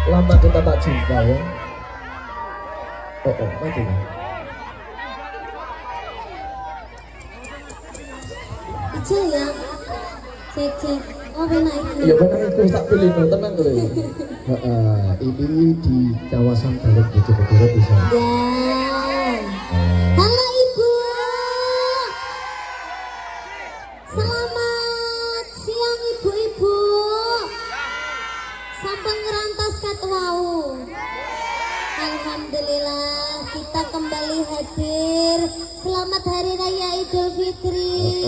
Lama kita tak jumpa ya. Mati. Ijo ya. Cek. Oh benar itu. Iya benar itu tak pilih no, tenang loh. Ini di kawasan Balik Bojonegoro bisa. Ya. Halo Ibu. Selamat siang Ibu-ibu. Sampun ngerantos kat wau. Alhamdulillah kita kembali hadir. Selamat Hari Raya Idul Fitri.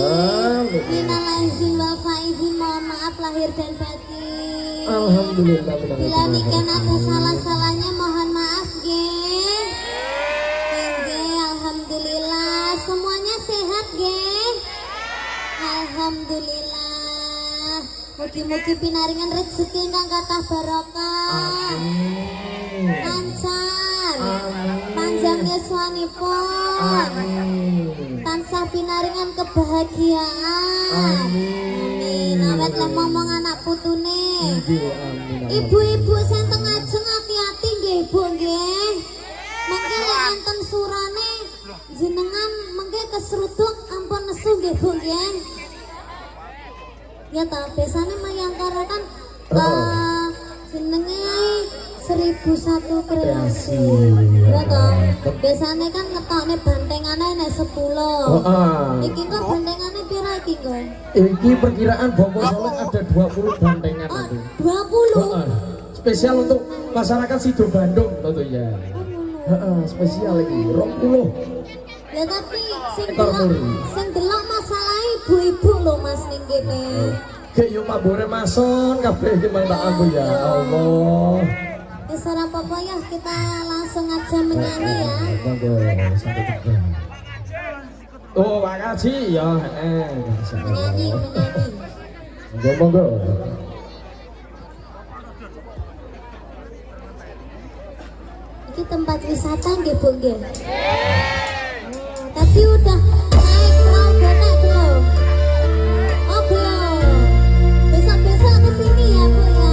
Minal aizin wal faizin, mohon maaf lahir dan batin. Alhamdulillah. Bila nikan ada salah-salahnya mohon maaf nggih. Nggih, alhamdulillah semuanya sehat nggih. Alhamdulillah. Mugi-mugi pinaringan rezeki ingkang kathah barokah. Lancar. Panjang yuswanipun. Tansah pinaringan kebahagiaan. Amin. Awet lemong anak putune. Ibu-ibu sing teng ajeng hati-hati nggih Bu nggih. Mengke lek enten surane jenengan mengke kesruduk ampun nesu nggih Bu nggih. Ya ta biasane Mayangkara kan jenenge 1001 kreasi. Ya ta. Biasane kan ngetokne bantengane nek 10. Iki kok bantengane pira iki kok? Iki perkiraan Bomo Soleh ada 20 bantengan nanti. 20. Spesial untuk masyarakat Sido Bandung tentunya. Spesial lagi 20. Ya tapi sing delok masalah ibu-ibu lho Mas ning kene. Kayak yo mabore mason kabeh iki tak aku ya Allah. Wis ora apa-apa ya kita langsung aja menyanyi ya. Monggo sampai jumpa. Oh, makasih ya. Menyanyi. Monggo. Iki tempat wisata nggih Bu nggih. Tapi udah naik perahu bonek belum? Oh belum. Besok-besok kesini ya Bu ya.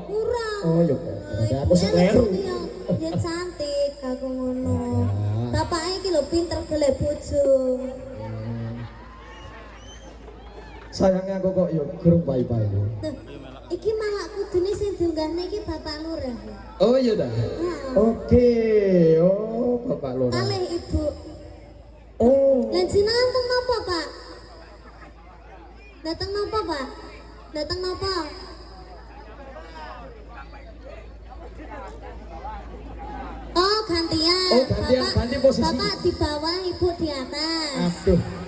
Ora. Oh yo. Ada aku sekleru. Ya cantik aku ngono. Ya. Bapaknya iki lho pinter golek bojo. Sayangnya aku kok yo gurung pai-pai. Tuh, iki malah kudune sing diunggahne iki Bapak Lurah. Oh iya dah. Heeh. Oke. Oh, Bapak Lurah. Kalih Ibu. Oh. Lan jenengan teng napa, Pak? Datang napa, Pak? Datang napa? Oh, gantian. Oh, gantian, ganti posisi. Bapak di bawah, Ibu di atas. Aduh.